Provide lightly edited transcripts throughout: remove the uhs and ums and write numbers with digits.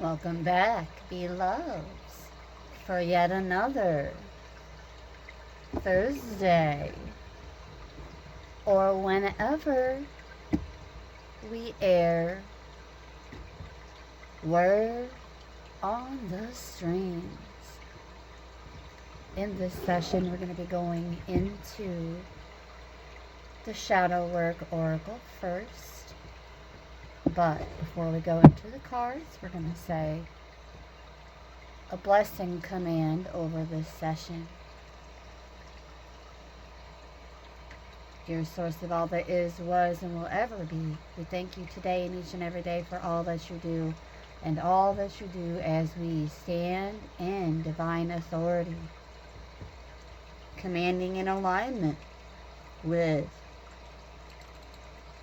Welcome back, beloveds, for yet another Thursday, or whenever we air Word on the Streams. In this session, we're going to be going into the Shadow Work Oracle first. But before we go into the cards, we're going to say a blessing command over this session. Dear source of all that is, was, and will ever be, we thank you today and each and every day for all that you do and all that you do as we stand in divine authority, commanding in alignment with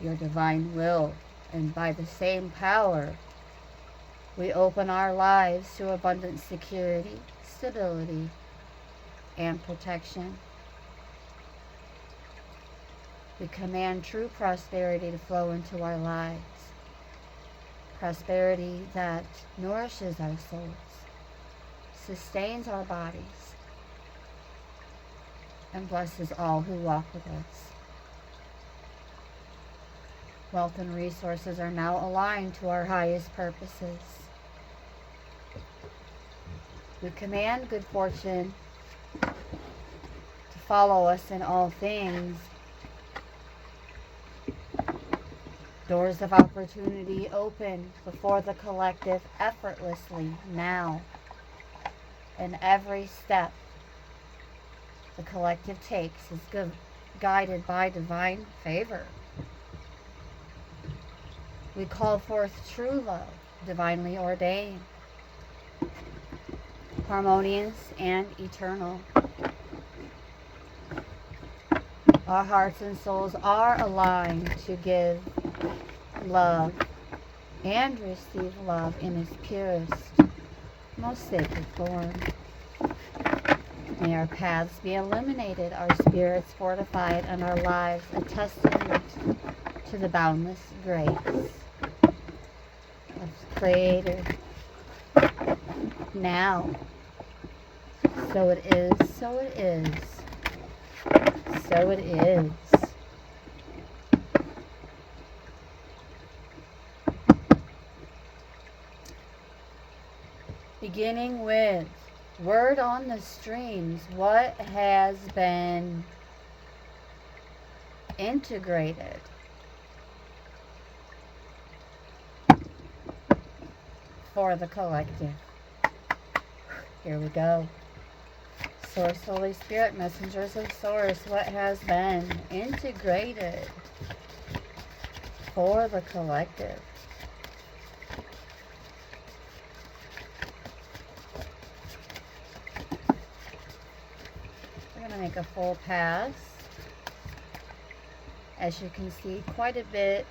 your divine will. And by the same power, we open our lives to abundant security, stability, and protection. We command true prosperity to flow into our lives. Prosperity that nourishes our souls, sustains our bodies, and blesses all who walk with us. Wealth and resources are now aligned to our highest purposes. We command good fortune to follow us in all things. Doors of opportunity open before the collective effortlessly now. And every step the collective takes is guided by divine favor. We call forth true love, divinely ordained, harmonious and eternal. Our hearts and souls are aligned to give love and receive love in its purest, most sacred form. May our paths be illuminated, our spirits fortified, and our lives a testament to the boundless grace of the Creator. Now, so it is, so it is, so it is. Beginning with Word on the Streams, what has been integrated for the collective? Here we go. Source, Holy Spirit, messengers of Source, what has been integrated for the collective? We're going to make a full pass. As you can see, quite a bit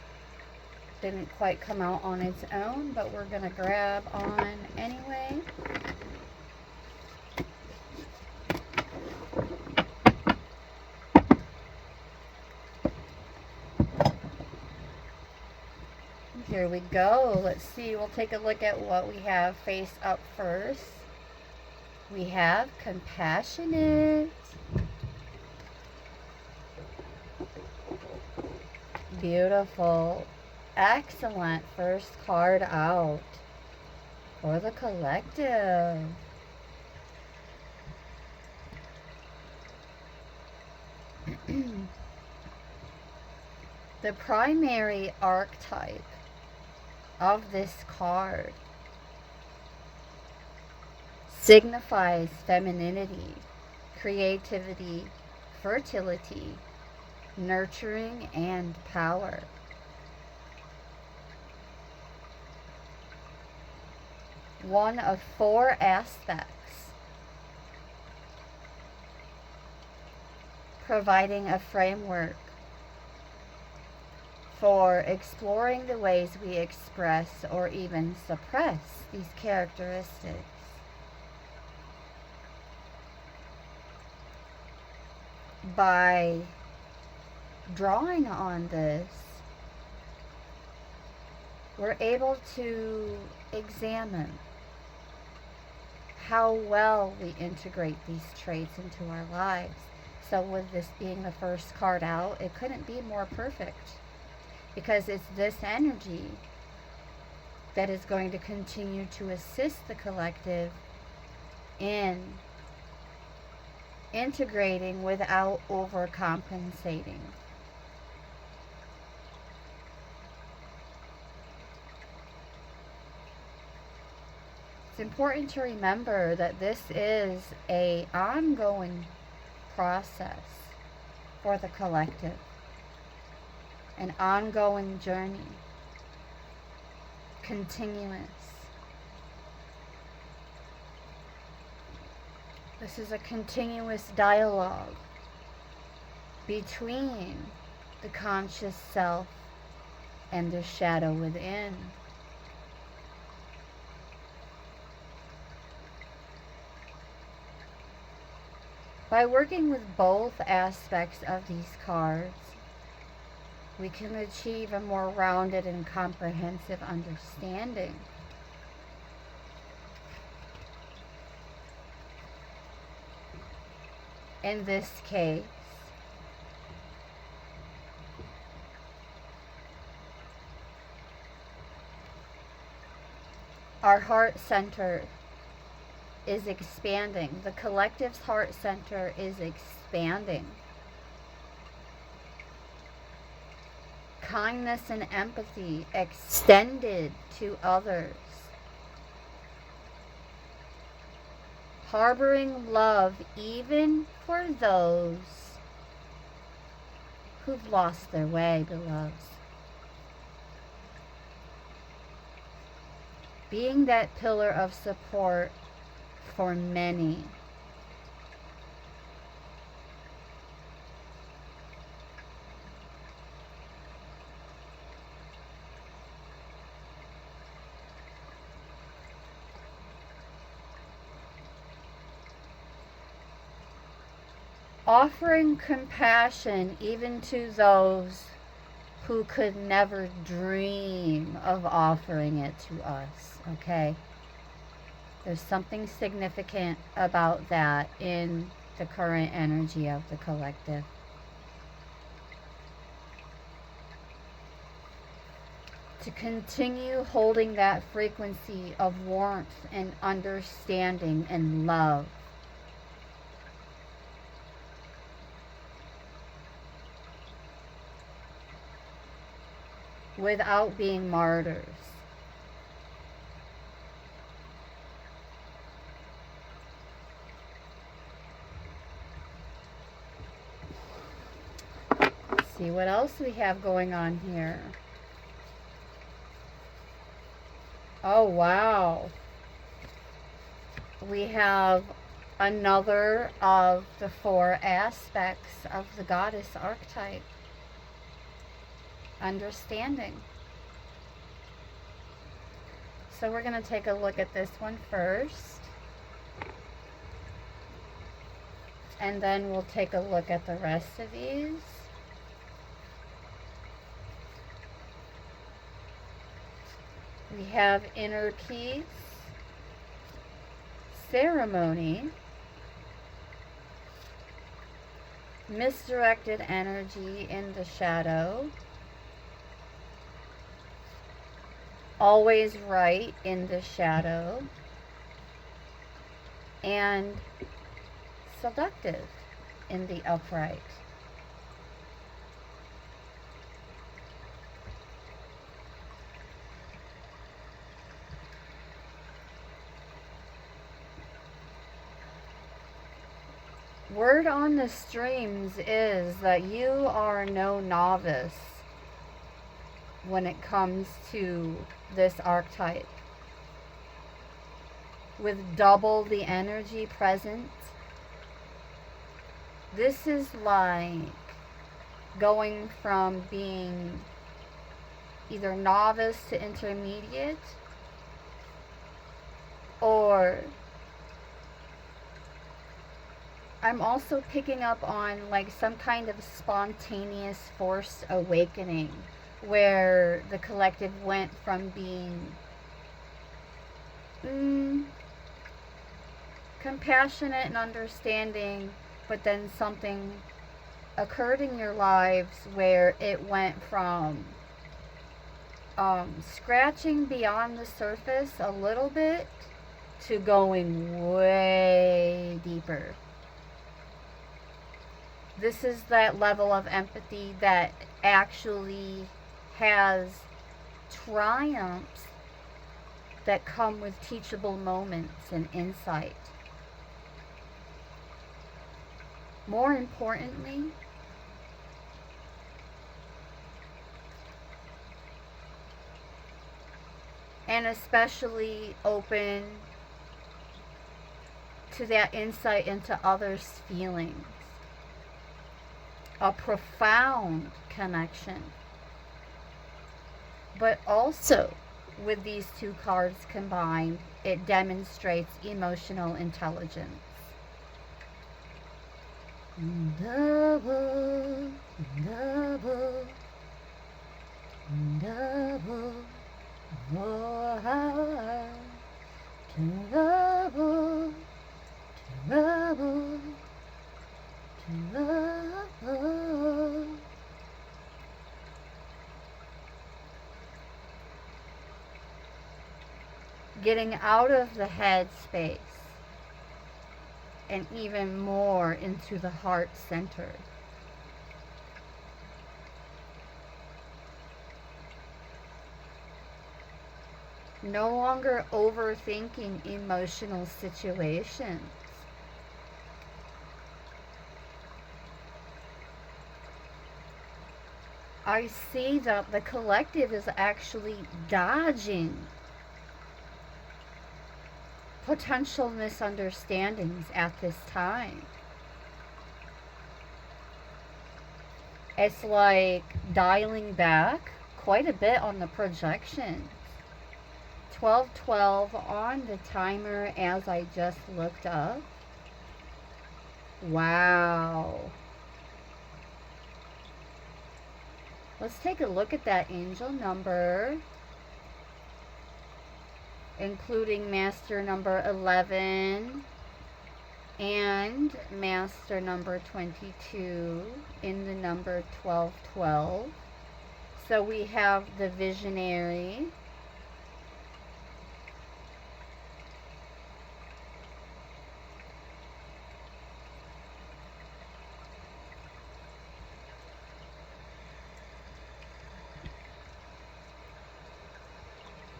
didn't quite come out on its own, but we're going to grab on anyway. Here we go. Let's see. We'll take a look at what we have face up first. We have compassionate. Beautiful. Excellent first card out for the collective. The primary archetype of this card signifies femininity, creativity, fertility, nurturing, and power. One of four aspects, providing a framework for exploring the ways we express or even suppress these characteristics. By drawing on this, we're able to examine how well we integrate these traits into our lives. So with this being the first card out, it couldn't be more perfect, because it's this energy that is going to continue to assist the collective in integrating without overcompensating. It's important to remember that this is an ongoing process for the collective, an ongoing journey, continuous. This is a continuous dialogue between the conscious self and the shadow within. By working with both aspects of these cards, we can achieve a more rounded and comprehensive understanding. In this case, our heart center is expanding. The collective's heart center is expanding. Kindness and empathy extended to others. Harboring love even for those who've lost their way, beloveds. Being that pillar of support for many. Offering compassion even to those who could never dream of offering it to us, okay? There's something significant about that in the current energy of the collective. To continue holding that frequency of warmth and understanding and love. Without being martyrs. Let's see what else we have going on here. Oh, wow. We have another of the 4 aspects of the goddess archetype. Understanding. So we're going to take a look at this one first. And then we'll take a look at the rest of these. We have inner peace, ceremony, misdirected energy in the shadow, always right in the shadow, and seductive in the upright. Word on the streams is that you are no novice when it comes to this archetype. With double the energy present, this is like going from being either novice to intermediate, or I'm also picking up on like some kind of spontaneous forced awakening where the collective went from being compassionate and understanding, but then something occurred in your lives where it went from scratching beyond the surface a little bit to going way deeper. This is that level of empathy that actually has triumphs that come with teachable moments and insight. More importantly, and especially open to that insight into others' feelings. A profound connection. But also, with these two cards combined, it demonstrates emotional intelligence. Double, double, double, more heart, trouble, trouble, trouble. Getting out of the head space and even more into the heart center. No longer overthinking emotional situations. I see that the collective is actually dodging potential misunderstandings at this time. It's like dialing back quite a bit on the projections. 12:12 on the timer as I just looked up. Wow. Let's take a look at that angel number, including master number 11 and master number 22 in the number 1212. So we have the visionary,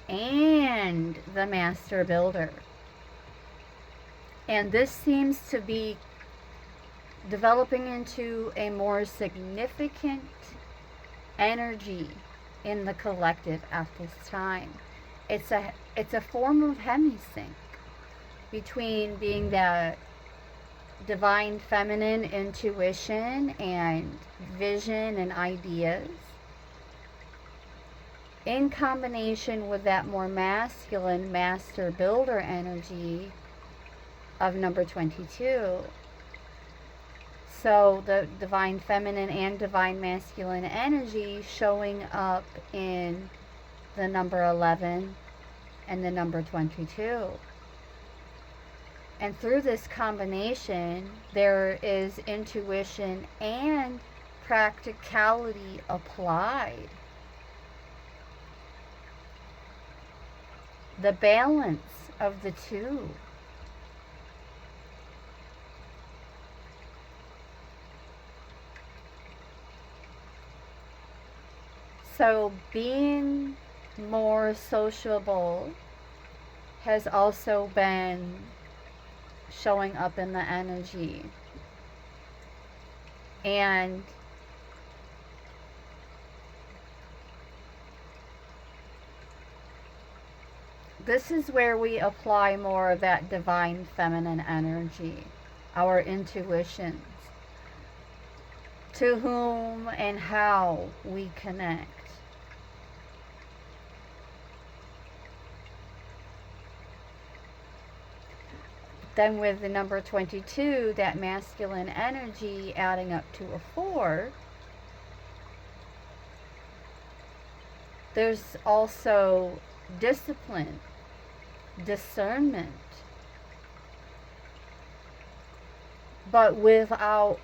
and the master builder. And this seems to be developing into a more significant energy in the collective at this time. It's a form of hemisync between being that divine feminine intuition and vision and ideas, in combination with that more masculine master builder energy of number 22. So the divine feminine and divine masculine energy showing up in the number 11 and the number 22. And through this combination, there is intuition and practicality applied. The balance of the two. So being more sociable has also been showing up in the energy. And this is where we apply more of that divine feminine energy, our intuitions, to whom and how we connect. Then with the number 22, that masculine energy adding up to a 4, There's also discipline, discernment, but without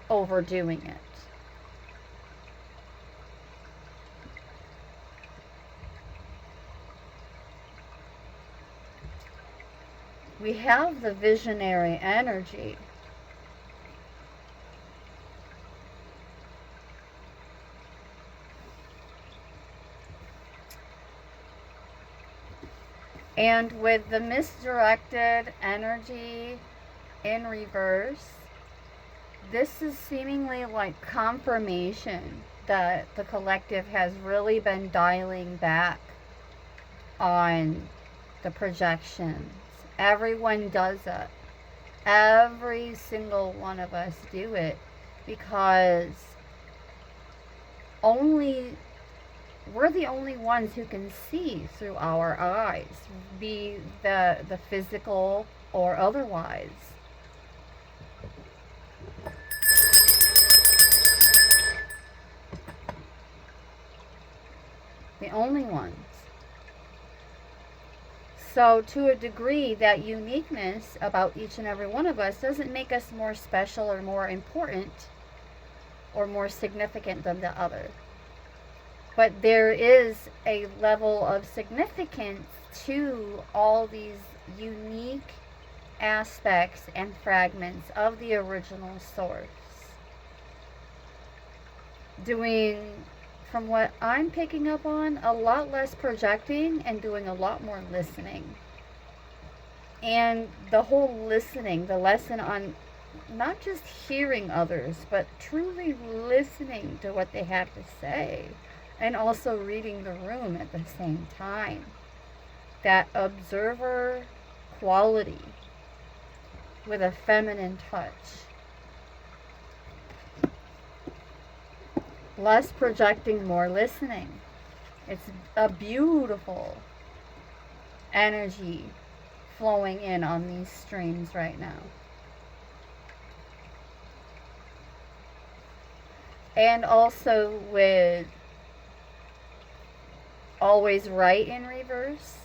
overdoing it. We have the visionary energy. And with the misdirected energy in reverse, this is seemingly like confirmation that the collective has really been dialing back on the projections. Everyone does it. Every single one of us do it because we're the only ones who can see through our eyes, be the physical or otherwise. The only ones. So to a degree, that uniqueness about each and every one of us doesn't make us more special or more important or more significant than the other. But there is a level of significance to all these unique aspects and fragments of the original source. Doing, from what I'm picking up on, a lot less projecting and doing a lot more listening. And the whole listening, the lesson on not just hearing others, but truly listening to what they have to say. And also reading the room at the same time. That observer quality with a feminine touch. Less projecting, more listening. It's a beautiful energy flowing in on these streams right now. And also with always right in reverse,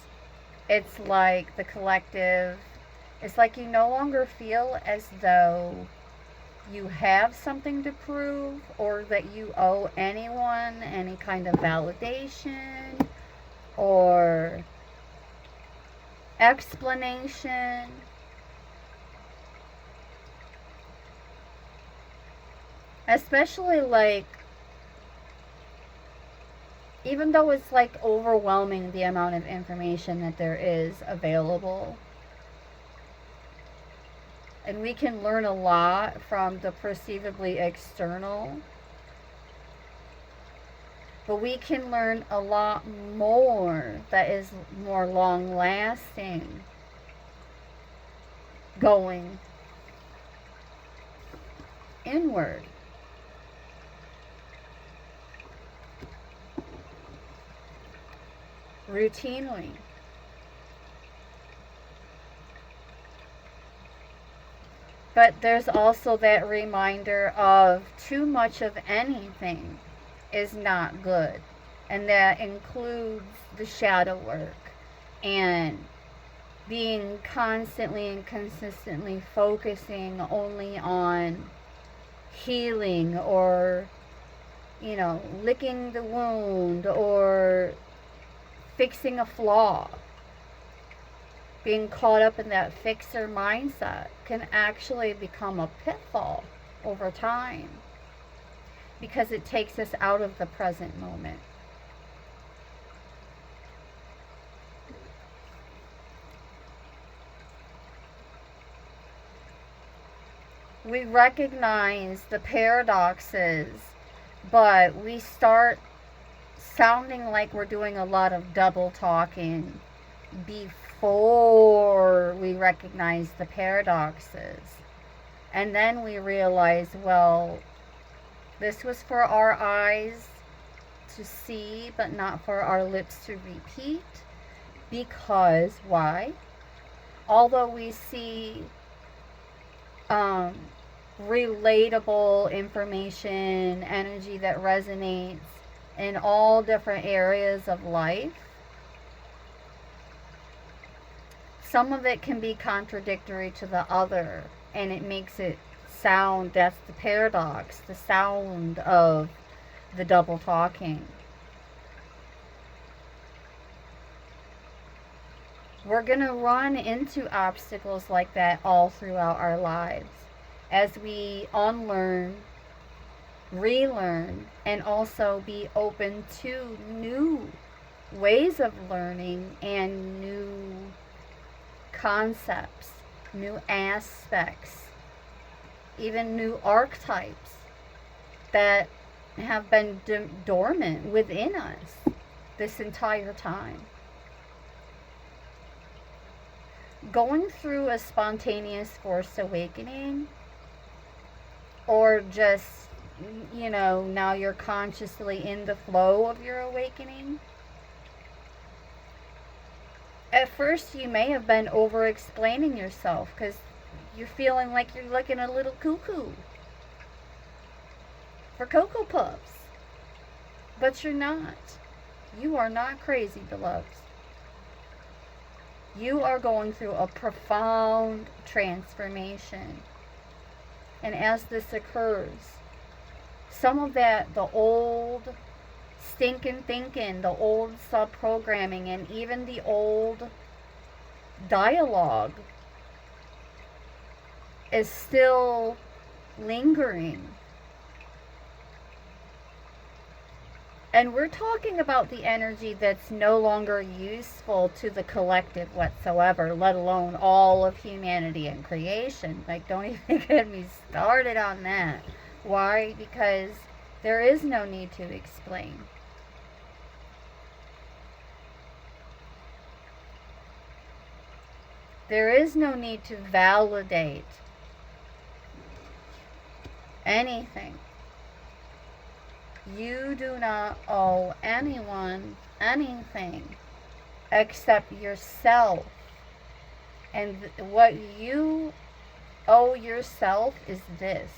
it's like the collective, it's like you no longer feel as though you have something to prove or that you owe anyone any kind of validation or explanation. Especially like, even though it's like overwhelming the amount of information that there is available, and we can learn a lot from the perceivably external, but we can learn a lot more that is more long lasting going inward. Routinely. But there's also that reminder of too much of anything is not good. And that includes the shadow work and being constantly and consistently focusing only on healing or, licking the wound or fixing a flaw. Being caught up in that fixer mindset can actually become a pitfall over time because it takes us out of the present moment. We recognize the paradoxes, but we start sounding like we're doing a lot of double talking before we recognize the paradoxes. And then we realize, well, this was for our eyes to see, but not for our lips to repeat. Because, why? Although we see relatable information, energy that resonates, in all different areas of life. Some of it can be contradictory to the other, and it makes it sound, that's the paradox, the sound of the double talking. We're going to run into obstacles like that all throughout our lives as we unlearn, relearn, and also be open to new ways of learning and new concepts, new aspects, even new archetypes that have been dormant within us this entire time. Going through a spontaneous forced awakening, or just, now you're consciously in the flow of your awakening. At first, you may have been over-explaining yourself because you're feeling like you're looking a little cuckoo for Cocoa Puffs. But you're not. You are not crazy, beloveds. You are going through a profound transformation. And as this occurs, some of that, the old stinking thinking, the old sub-programming, and even the old dialogue is still lingering. And we're talking about the energy that's no longer useful to the collective whatsoever, let alone all of humanity and creation. Like, don't even get me started on that. Why? Because there is no need to explain. There is no need to validate anything. You do not owe anyone anything except yourself. And what you owe yourself is this.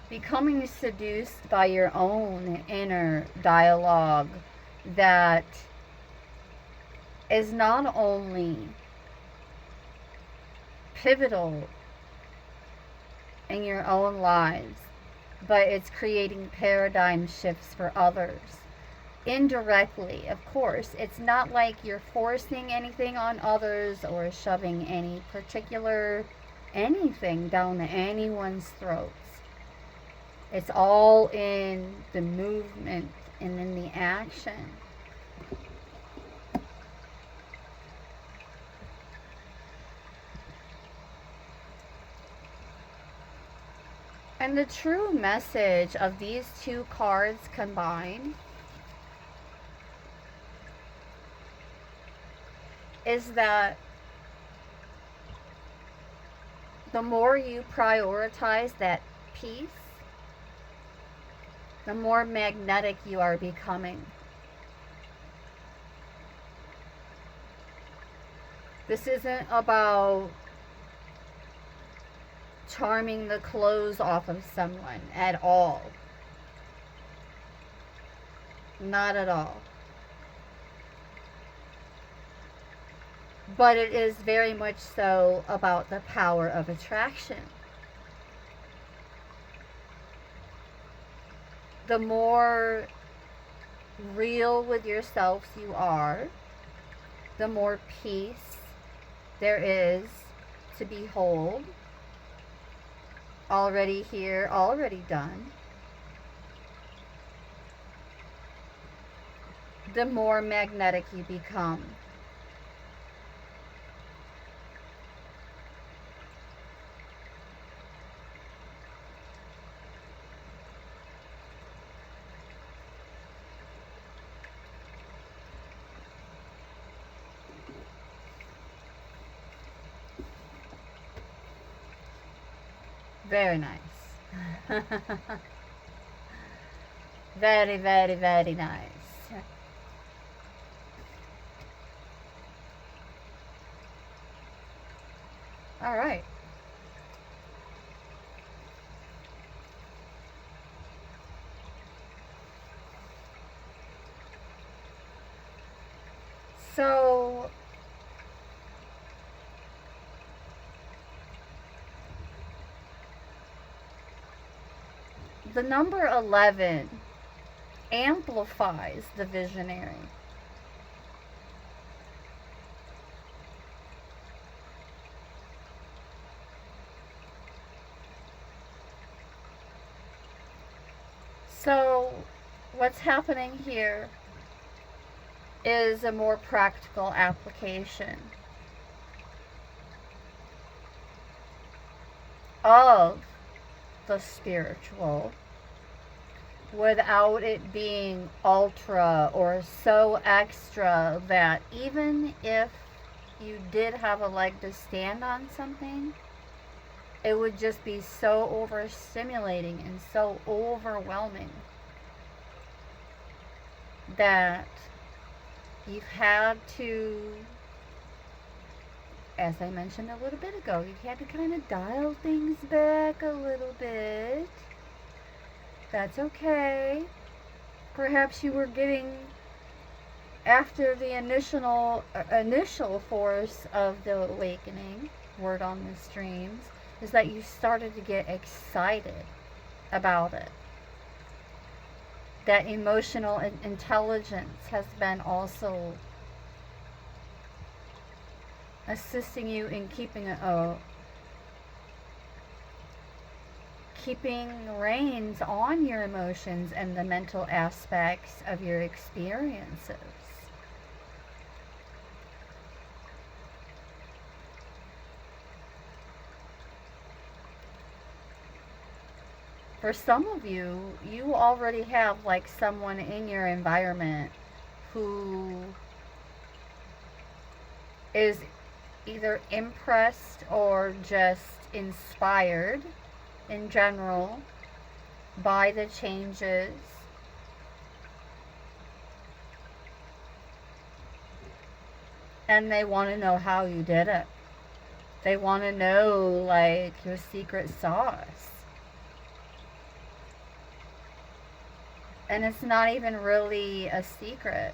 Becoming seduced by your own inner dialogue that is not only pivotal in your own lives, but it's creating paradigm shifts for others. Indirectly, of course. It's not like you're forcing anything on others or shoving any particular anything down anyone's throats. It's all in the movement and in the action. And the true message of these two cards combined is that the more you prioritize that peace, the more magnetic you are becoming. This isn't about charming the clothes off of someone at all. Not at all. But it is very much so about the power of attraction. The more real with yourselves you are, the more peace there is to behold. Already here, already done. The more magnetic you become. Very nice. Very, very, very nice. All right. So the number 11 amplifies the visionary. So what's happening here is a more practical application of the spiritual without it being ultra or so extra that even if you did have a leg to stand on something, it would just be so overstimulating and so overwhelming that you've had to, as I mentioned a little bit ago, you've had to kind of dial things back a little bit. That's okay. Perhaps you were getting, after the initial force of the awakening, word on the streams, is that you started to get excited about it. That emotional intelligence has been also assisting you in keeping reins on your emotions and the mental aspects of your experiences. For some of you, you already have like someone in your environment who is either impressed or just inspired in general by the changes. And they want to know how you did it. They want to know like your secret sauce. And it's not even really a secret.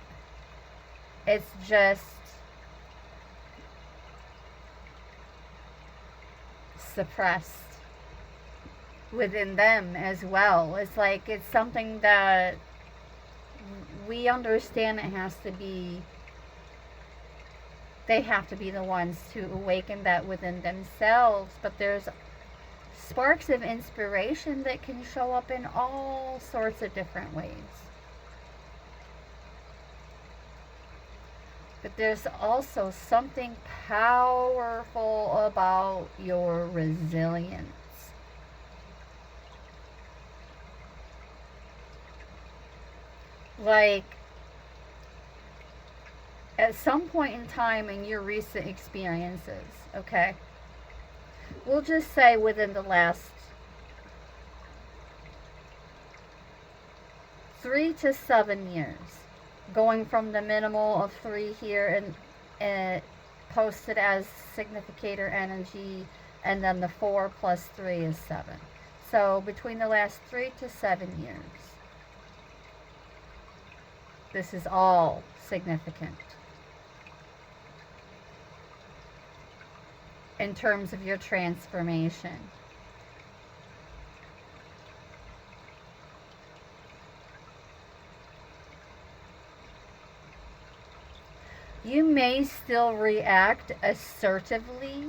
It's just suppressed within them as well. It's like it's something that we understand it has to be, they have to be the ones to awaken that within themselves, but there's sparks of inspiration that can show up in all sorts of different ways. But there's also something powerful about your resilience. Like, at some point in time in your recent experiences, okay? We'll just say within the last 3 to 7 years, going from the minimal of 3 here and posted as significator energy, and then the 4 plus 3 is 7. So between the last 3 to 7 years, this is all significant in terms of your transformation. You may still react assertively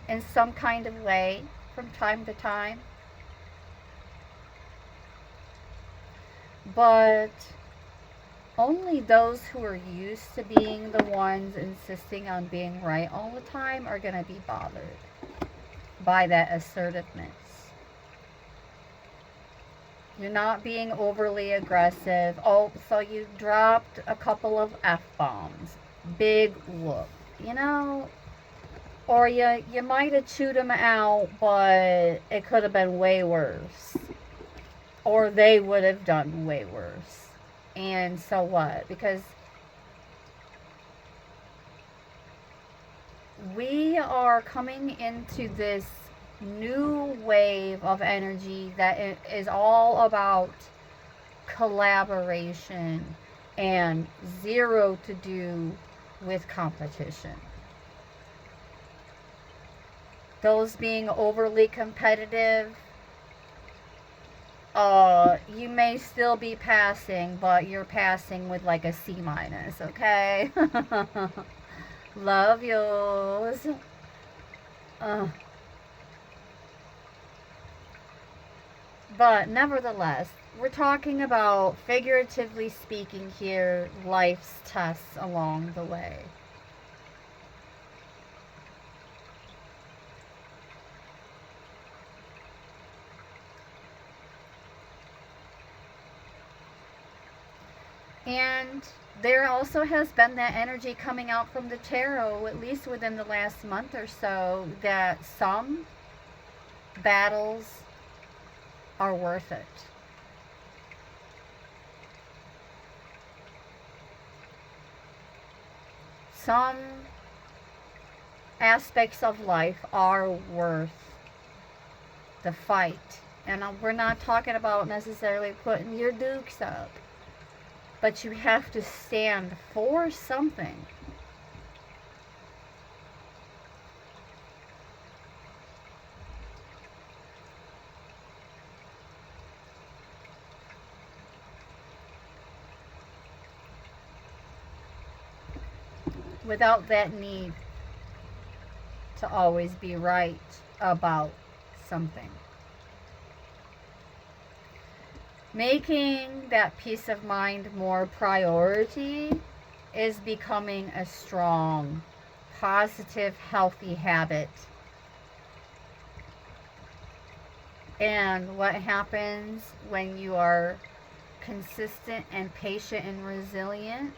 in some kind of way from time to time, but only those who are used to being the ones insisting on being right all the time are going to be bothered by that assertiveness. You're not being overly aggressive. Oh, so you dropped a couple of F-bombs. Big whoop. You know? Or you might have chewed them out, but it could have been way worse. Or they would have done way worse. And so what? Because we are coming into this new wave of energy that is all about collaboration and zero to do with competition. Those being overly competitive, you may still be passing, but you're passing with like a C minus, okay? Love yours. Uh, but nevertheless, we're talking about, figuratively speaking here, life's tests along the way. And there also has been that energy coming out from the tarot, at least within the last month or so, that some battles are worth it. Some aspects of life are worth the fight. And we're not talking about necessarily putting your dukes up, but you have to stand for something. Without that need to always be right about something. Making that peace of mind more priority is becoming a strong, positive, healthy habit. And what happens when you are consistent and patient and resilient,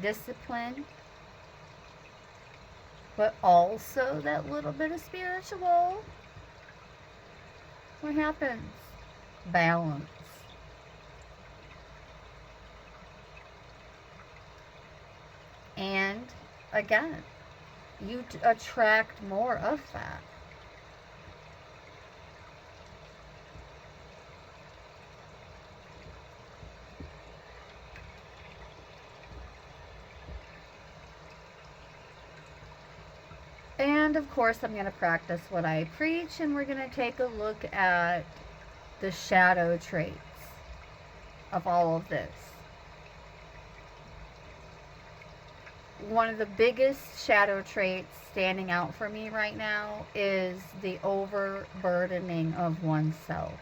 disciplined, but also that little bit of spiritual? What happens? Balance. And again, you attract more of that. And of course, I'm going to practice what I preach, and we're going to take a look at the shadow traits of all of this. One of the biggest shadow traits standing out for me right now is the overburdening of oneself.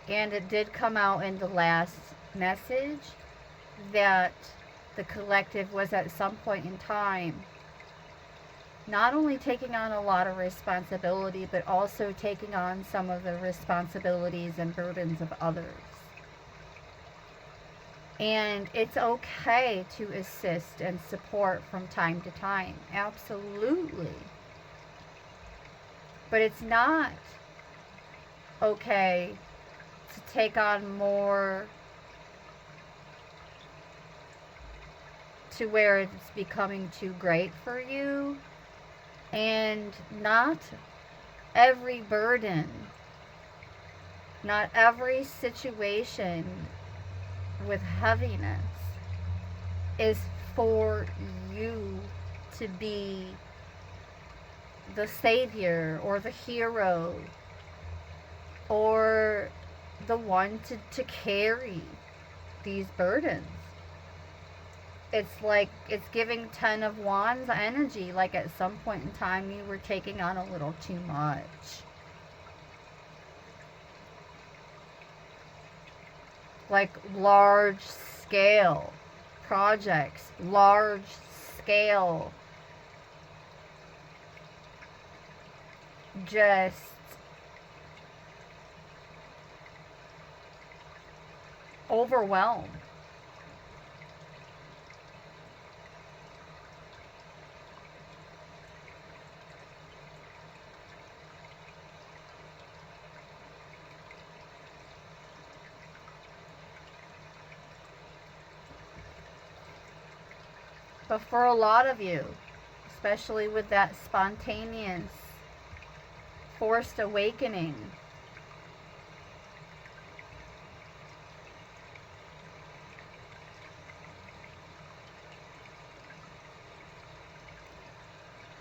And it did come out in the last message that the collective was at some point in time not only taking on a lot of responsibility, but also taking on some of the responsibilities and burdens of others. And it's okay to assist and support from time to time. Absolutely. But it's not okay to take on more to where it's becoming too great for you. And not every burden, not every situation with heaviness is for you to be the savior or the hero or the one to carry these burdens. It's like it's giving 10 of Wands energy, like at some point in time you were taking on a little too much. Like large scale projects, large scale just overwhelm. But for a lot of you, especially with that spontaneous, forced awakening,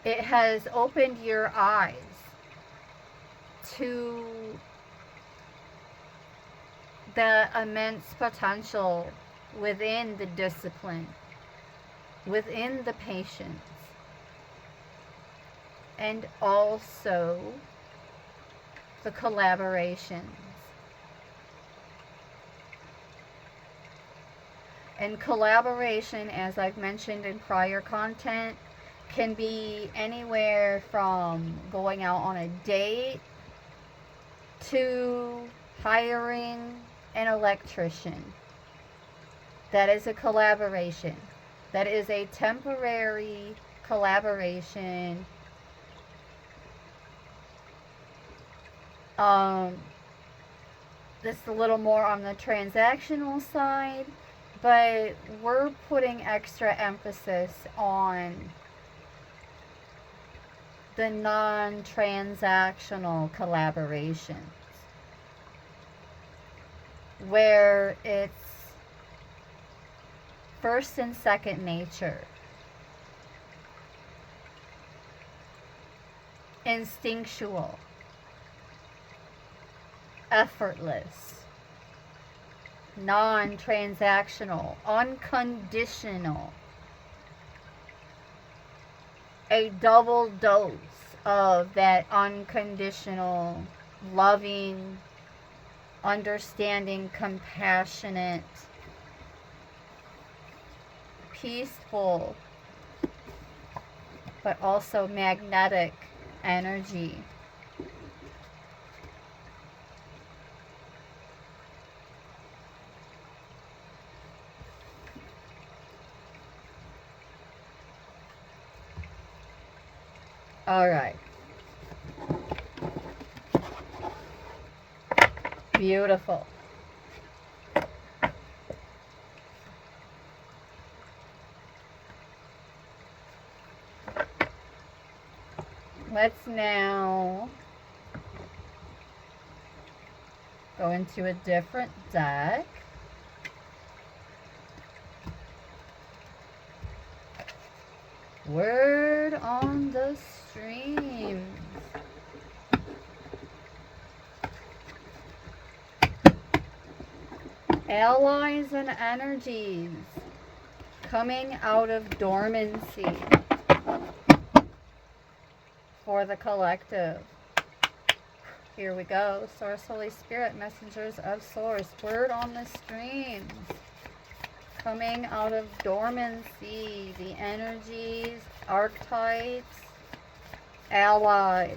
it has opened your eyes to the immense potential within the discipline, within the patience, and also the collaborations. And collaboration, as I've mentioned in prior content, can be anywhere from going out on a date to hiring an electrician. That is a collaboration. That is a temporary collaboration. This is a little more on the transactional side, but we're putting extra emphasis on the non-transactional collaborations, where it's first and second nature, instinctual, effortless, non-transactional, unconditional, a double dose of that unconditional, loving, understanding, compassionate, peaceful, but also magnetic energy. All right. Beautiful. Let's now go into a different deck. Word on the streams. Allies and energies coming out of dormancy for the collective. Here we go. Source, Holy Spirit, messengers of Source. Word on the streams. Coming out of dormancy. The energies, archetypes, allies.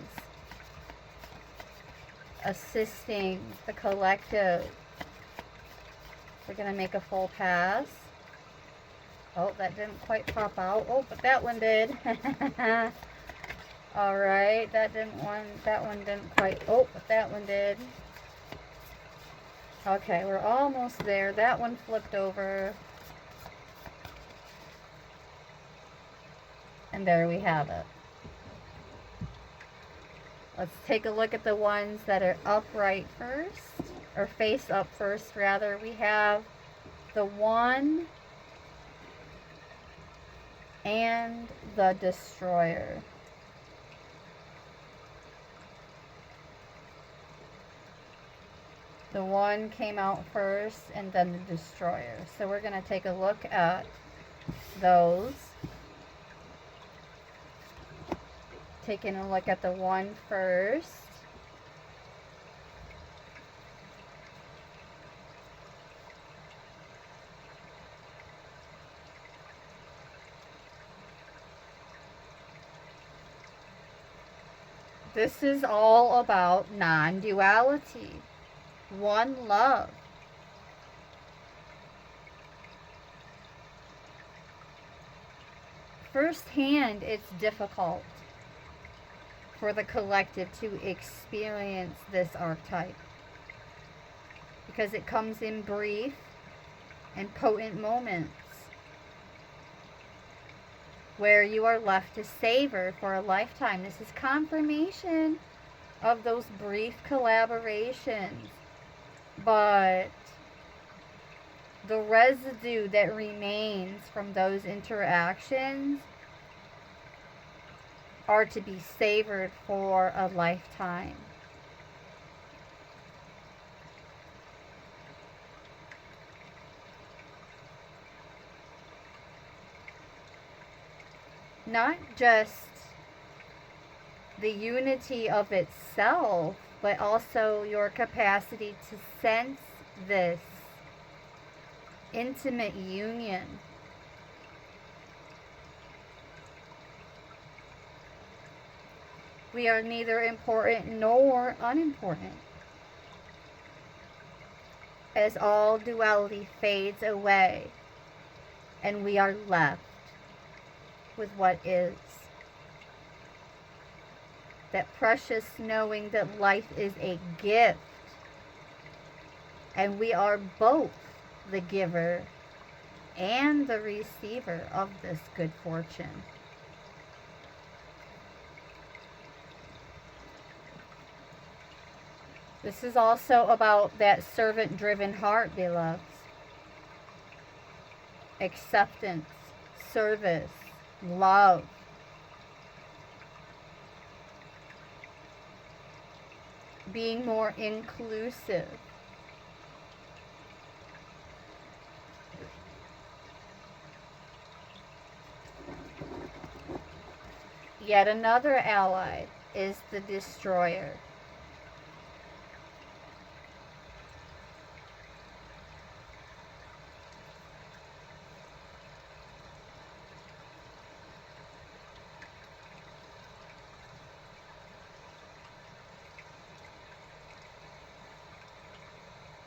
Assisting the collective. We're going to make a full pass. Oh, that didn't quite pop out. Oh, but that one did. All right, that one didn't quite. Oh, but that one did. Okay, we're almost there. That one flipped over. And there we have it. Let's take a look at the ones that are upright first, or face up first, rather. We have the One and the Destroyer. The One came out first, and then the Destroyer. So we're going to take a look at those. Taking a look at the One first. This is all about non-duality. One love. Firsthand, it's difficult for the collective to experience this archetype because it comes in brief and potent moments. where you are left to savor for a lifetime. This is confirmation of those brief collaborations, but the residue that remains from those interactions are to be savored for a lifetime. Not just the unity of itself, but also your capacity to sense this intimate union. We are neither important nor unimportant, as all duality fades away and we are left with what is. That precious knowing that life is a gift, and we are both the giver and the receiver of this good fortune. This is also about that servant-driven heart, beloveds. Acceptance, service, love. Being more inclusive. Yet another ally is the destroyer.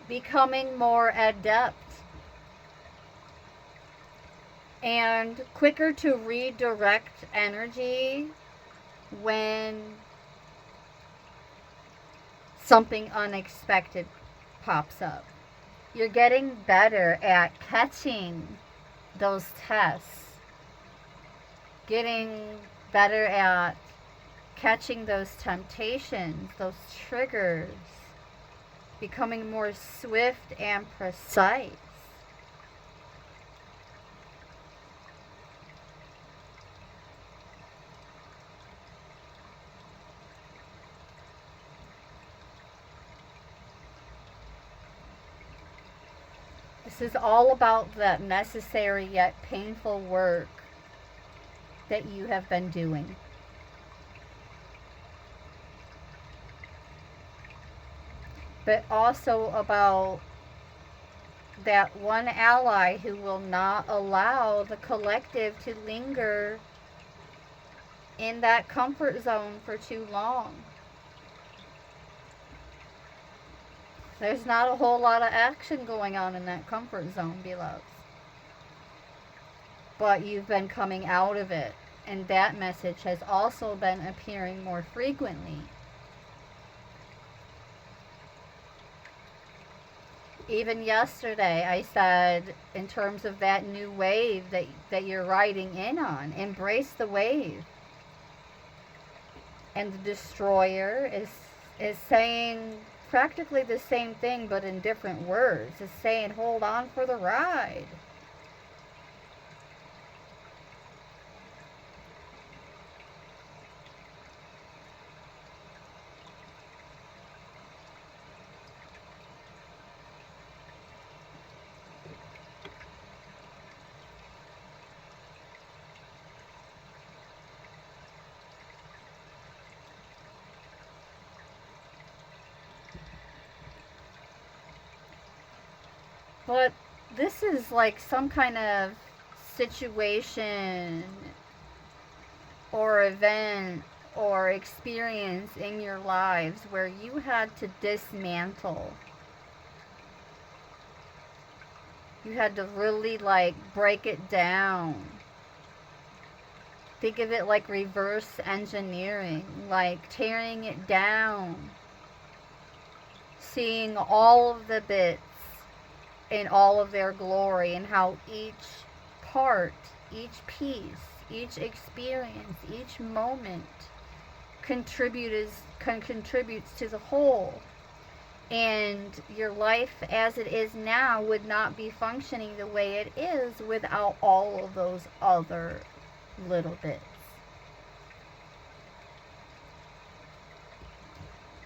Becoming more adept and quicker to redirect energy when something unexpected pops up. You're getting better at catching those tests, getting better at catching those temptations, those triggers, becoming more swift and precise. This is all about that necessary yet painful work that you have been doing. But also about that one ally who will not allow the collective to linger in that comfort zone for too long. There's not a whole lot of action going on in that comfort zone, beloveds. But you've been coming out of it, and that message has also been appearing more frequently. Even yesterday, I said, in terms of that new wave that you're riding in on, embrace the wave. And the destroyer is saying practically the same thing, but in different words. It's saying, hold on for the ride. But this is like some kind of situation or event or experience in your lives where you had to dismantle. You had to really like break it down. Think of it like reverse engineering, like tearing it down. Seeing all of the bits in all of their glory and how each part, each piece, each experience, each moment contributes to the whole. And your life as it is now would not be functioning the way it is without all of those other little bits.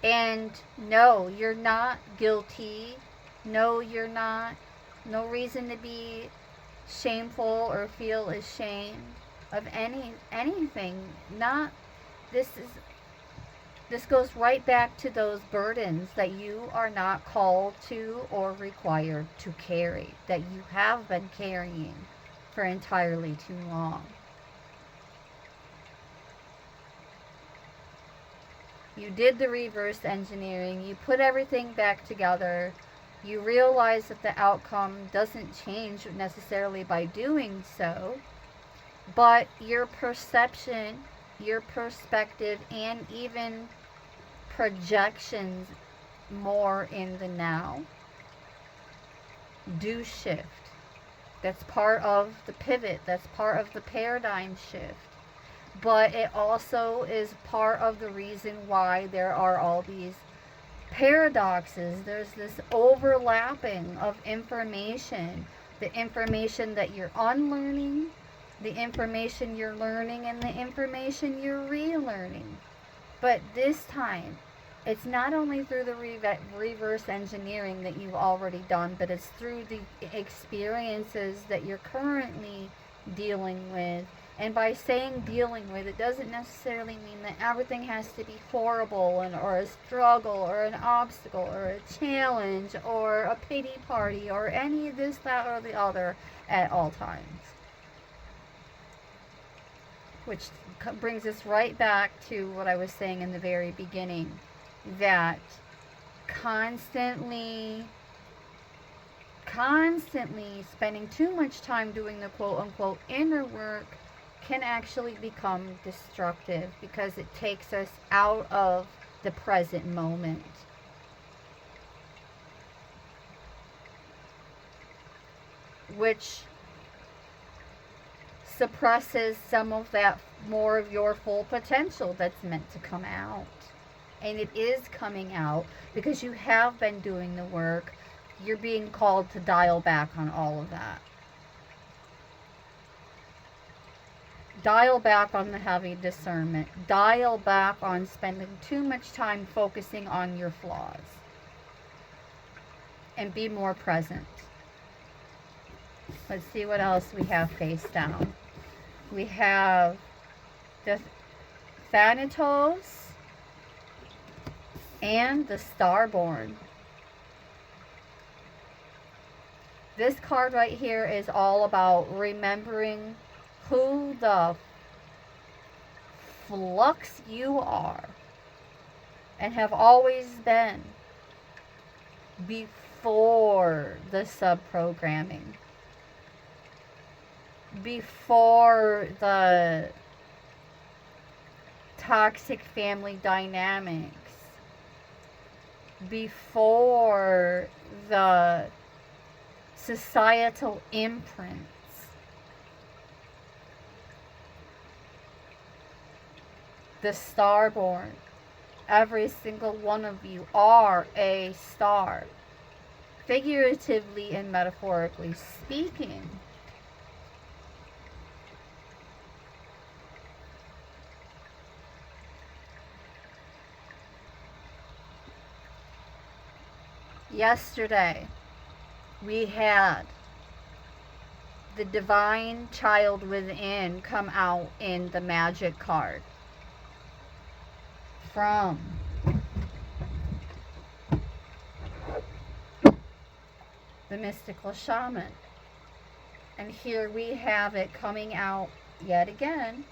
And no, you're not guilty. No, you're not. No reason to be shameful or feel ashamed of anything. Not this goes right back to those burdens that you are not called to or required to carry, that you have been carrying for entirely too long. You did the reverse engineering, you put everything back together, you realize that the outcome doesn't change necessarily by doing so, but your perception, your perspective, and even projections more in the now do shift. That's part of the pivot, that's part of the paradigm shift. But it also is part of the reason why there are all these paradoxes. There's this overlapping of information. The information that you're unlearning, the information you're learning, and the information you're relearning. But this time, it's not only through the reverse engineering that you've already done, but it's through the experiences that you're currently dealing with. And by saying dealing with, it doesn't necessarily mean that everything has to be horrible or a struggle or an obstacle or a challenge or a pity party or any of this, that, or the other at all times. Which brings us right back to what I was saying in the very beginning, that constantly spending too much time doing the quote-unquote inner work can actually become destructive because it takes us out of the present moment. Which suppresses some of that more of your full potential that's meant to come out. And it is coming out because you have been doing the work. You're being called to dial back on all of that. Dial back on the heavy discernment. Dial back on spending too much time focusing on your flaws. And be more present. Let's see what else we have face down. We have the Thanatos and the Starborn. This card right here is all about remembering who the flux you are and have always been before the subprogramming, before the toxic family dynamics, before the societal imprints. The Starborn, every single one of you are a star, figuratively and metaphorically speaking. Yesterday, we had the divine child within come out in the magic card from the mystical shaman. And here we have it coming out yet again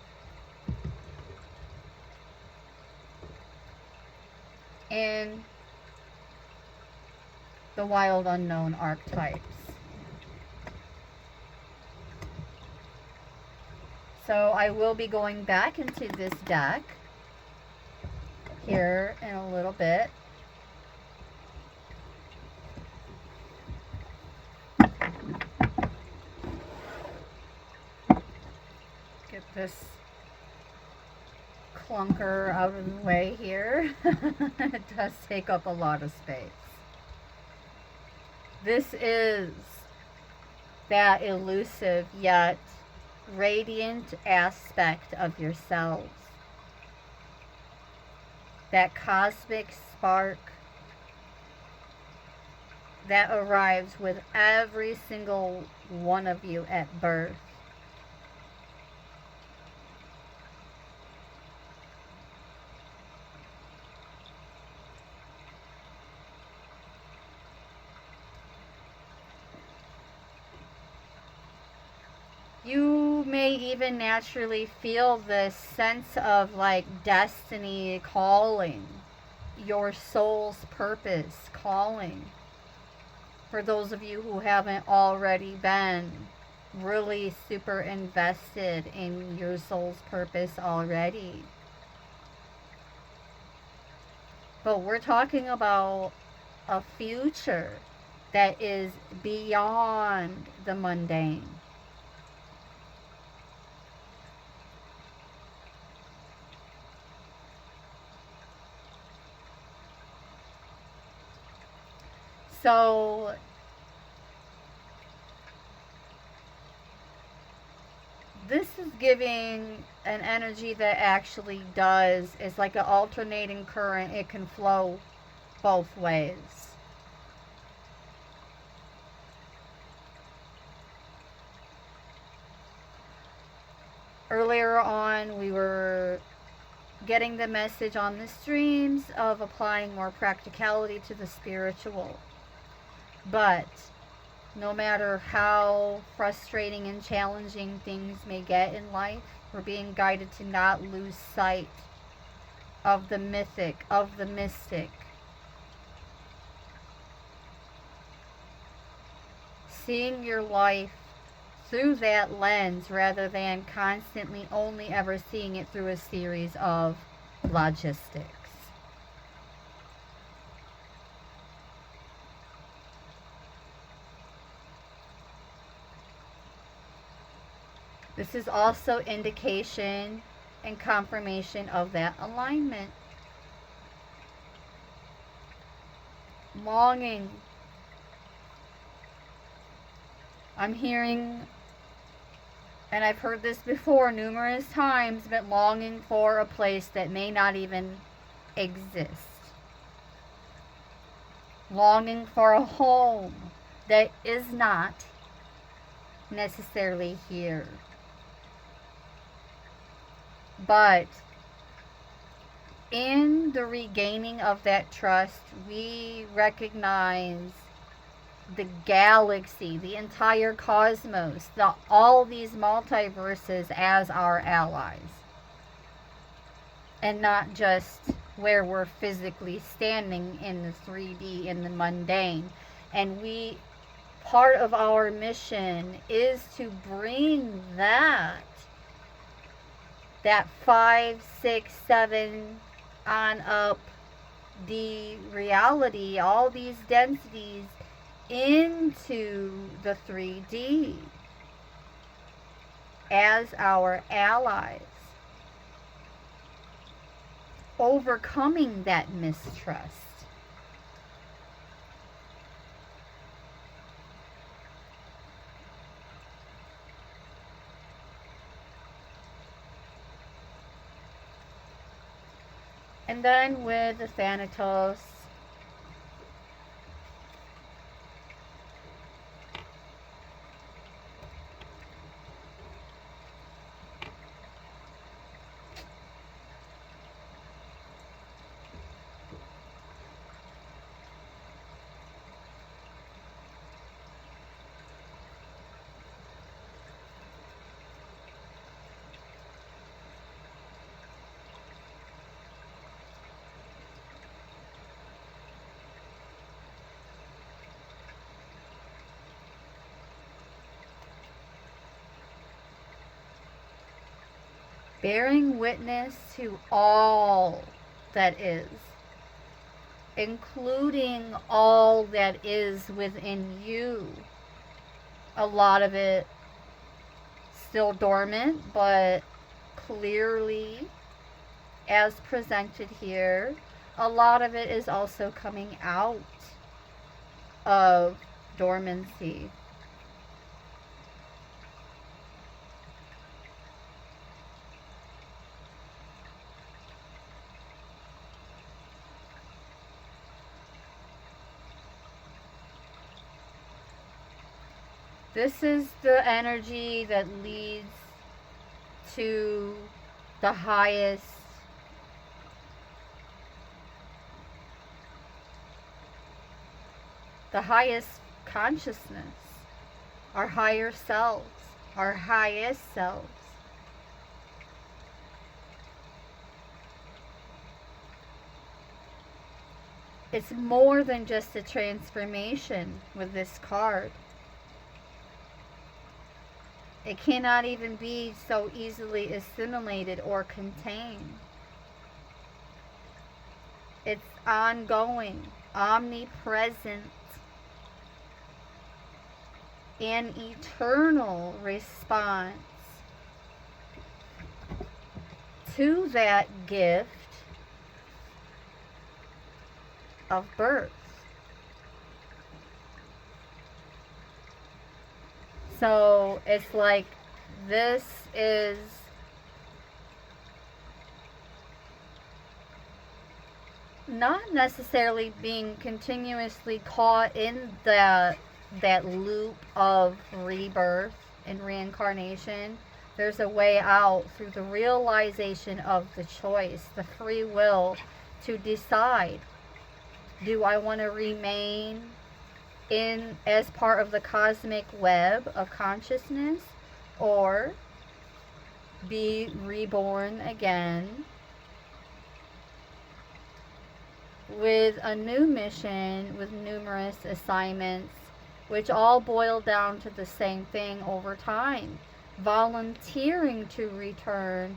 in the wild unknown archetypes. So I will be going back into this deck here in a little bit. Get this clunker out of the way here. It does take up a lot of space. This is that elusive yet radiant aspect of yourselves. That cosmic spark that arrives with every single one of you at birth. You may even naturally feel this sense of like destiny calling, your soul's purpose calling. For those of you who haven't already been really super invested in your soul's purpose already. But we're talking about a future that is beyond the mundane. So this is giving an energy that actually does, it's like an alternating current. It can flow both ways. Earlier on, we were getting the message on the streams of applying more practicality to the spiritual. But no matter how frustrating and challenging things may get in life, we're being guided to not lose sight of the mythic, of the mystic. Seeing your life through that lens rather than constantly only ever seeing it through a series of logistics. This is also indication and confirmation of that alignment. Longing. I'm hearing, and I've heard this before numerous times, but longing for a place that may not even exist. Longing for a home that is not necessarily here. But in the regaining of that trust, we recognize the galaxy, the entire cosmos, all these multiverses as our allies. And not just where we're physically standing in the 3D, in the mundane. And part of our mission is to bring that 5, 6, 7 on up, the reality, all these densities into the 3D as our allies, overcoming that mistrust. And then with the Thanatos, bearing witness to all that is, including all that is within you. A lot of it still dormant, but clearly as presented here, a lot of it is also coming out of dormancy. This is the energy that leads to the highest consciousness, our higher selves, our highest selves. It's more than just a transformation with this card. It cannot even be so easily assimilated or contained. It's ongoing, omnipresent, an eternal response to that gift of birth. So it's like this is not necessarily being continuously caught in that loop of rebirth and reincarnation. There's a way out through the realization of the choice, the free will to decide, do I want to remain in as part of the cosmic web of consciousness, or be reborn again with a new mission, with numerous assignments, which all boil down to the same thing over time. Volunteering to return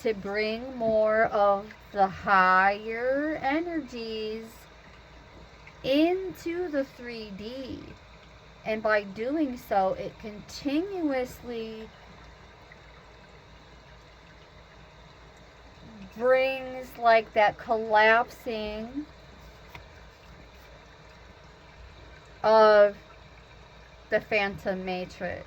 to bring more of the higher energies into the 3D. And by doing so, it continuously brings like that collapsing of the Phantom Matrix.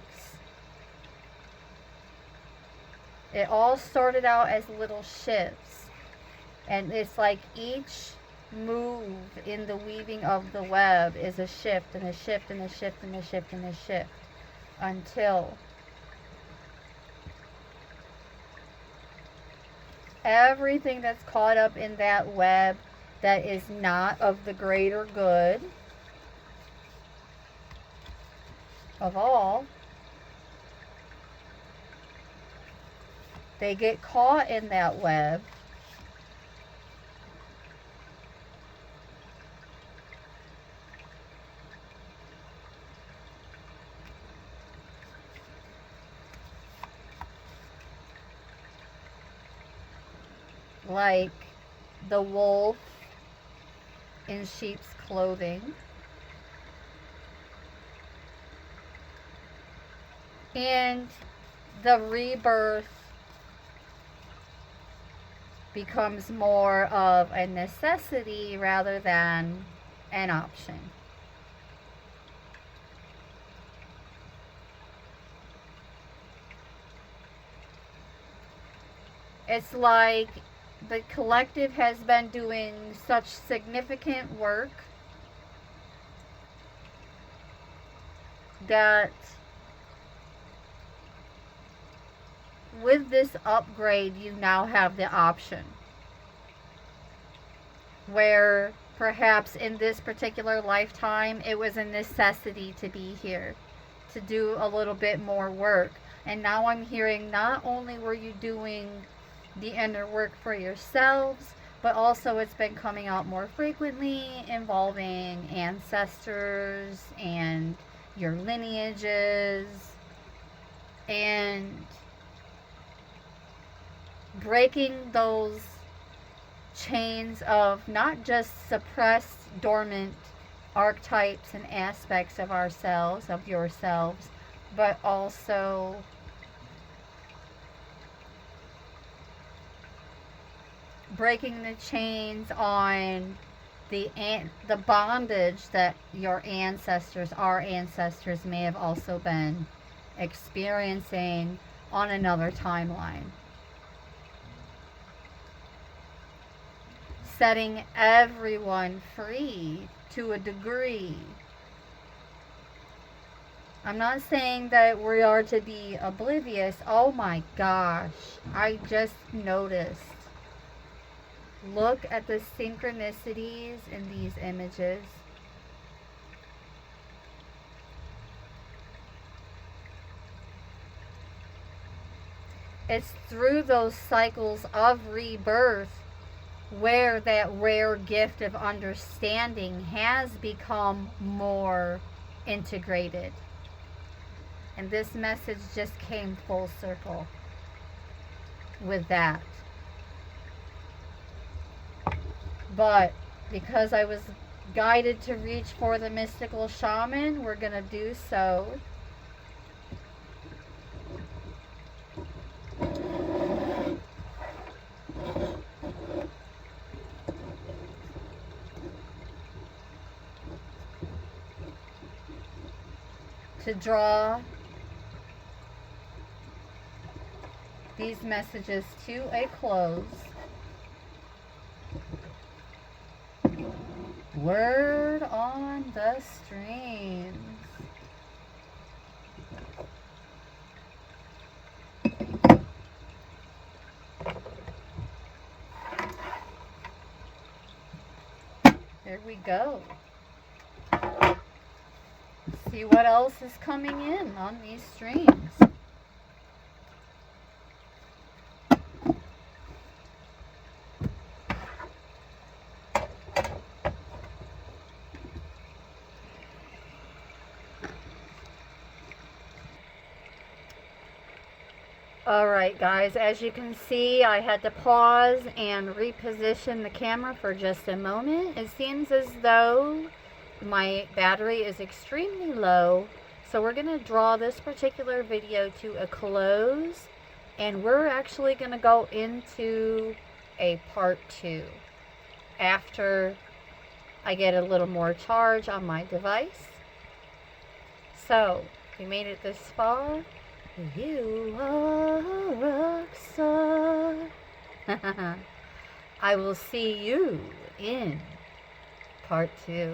It all started out as little shifts, and it's like each move in the weaving of the web is a shift and a shift and a shift and a shift and a shift until everything that's caught up in that web that is not of the greater good of all, they get caught in that web like the wolf in sheep's clothing. And the rebirth becomes more of a necessity rather than an option. It's like the collective has been doing such significant work that with this upgrade, you now have the option where perhaps in this particular lifetime, it was a necessity to be here, to do a little bit more work. And now I'm hearing not only were you doing the inner work for yourselves, but also it's been coming out more frequently involving ancestors and your lineages, and breaking those chains of not just suppressed, dormant archetypes and aspects of ourselves, of yourselves, but also breaking the chains on the bondage that our ancestors may have also been experiencing on another timeline. Setting everyone free to a degree. I'm not saying that we are to be oblivious. Oh my gosh, I just noticed. Look at the synchronicities in these images. It's through those cycles of rebirth where that rare gift of understanding has become more integrated. And this message just came full circle with that. But because I was guided to reach for the mystical shaman, we're going to do so. To draw these messages to a close. Word on the streams. There we go. See what else is coming in on these streams. Alright guys, as you can see, I had to pause and reposition the camera for just a moment. It seems as though my battery is extremely low, so we're going to draw this particular video to a close, and we're actually going to go into a part 2 after I get a little more charge on my device. So, if you made it this far, you are a rock star. I will see you in part 2.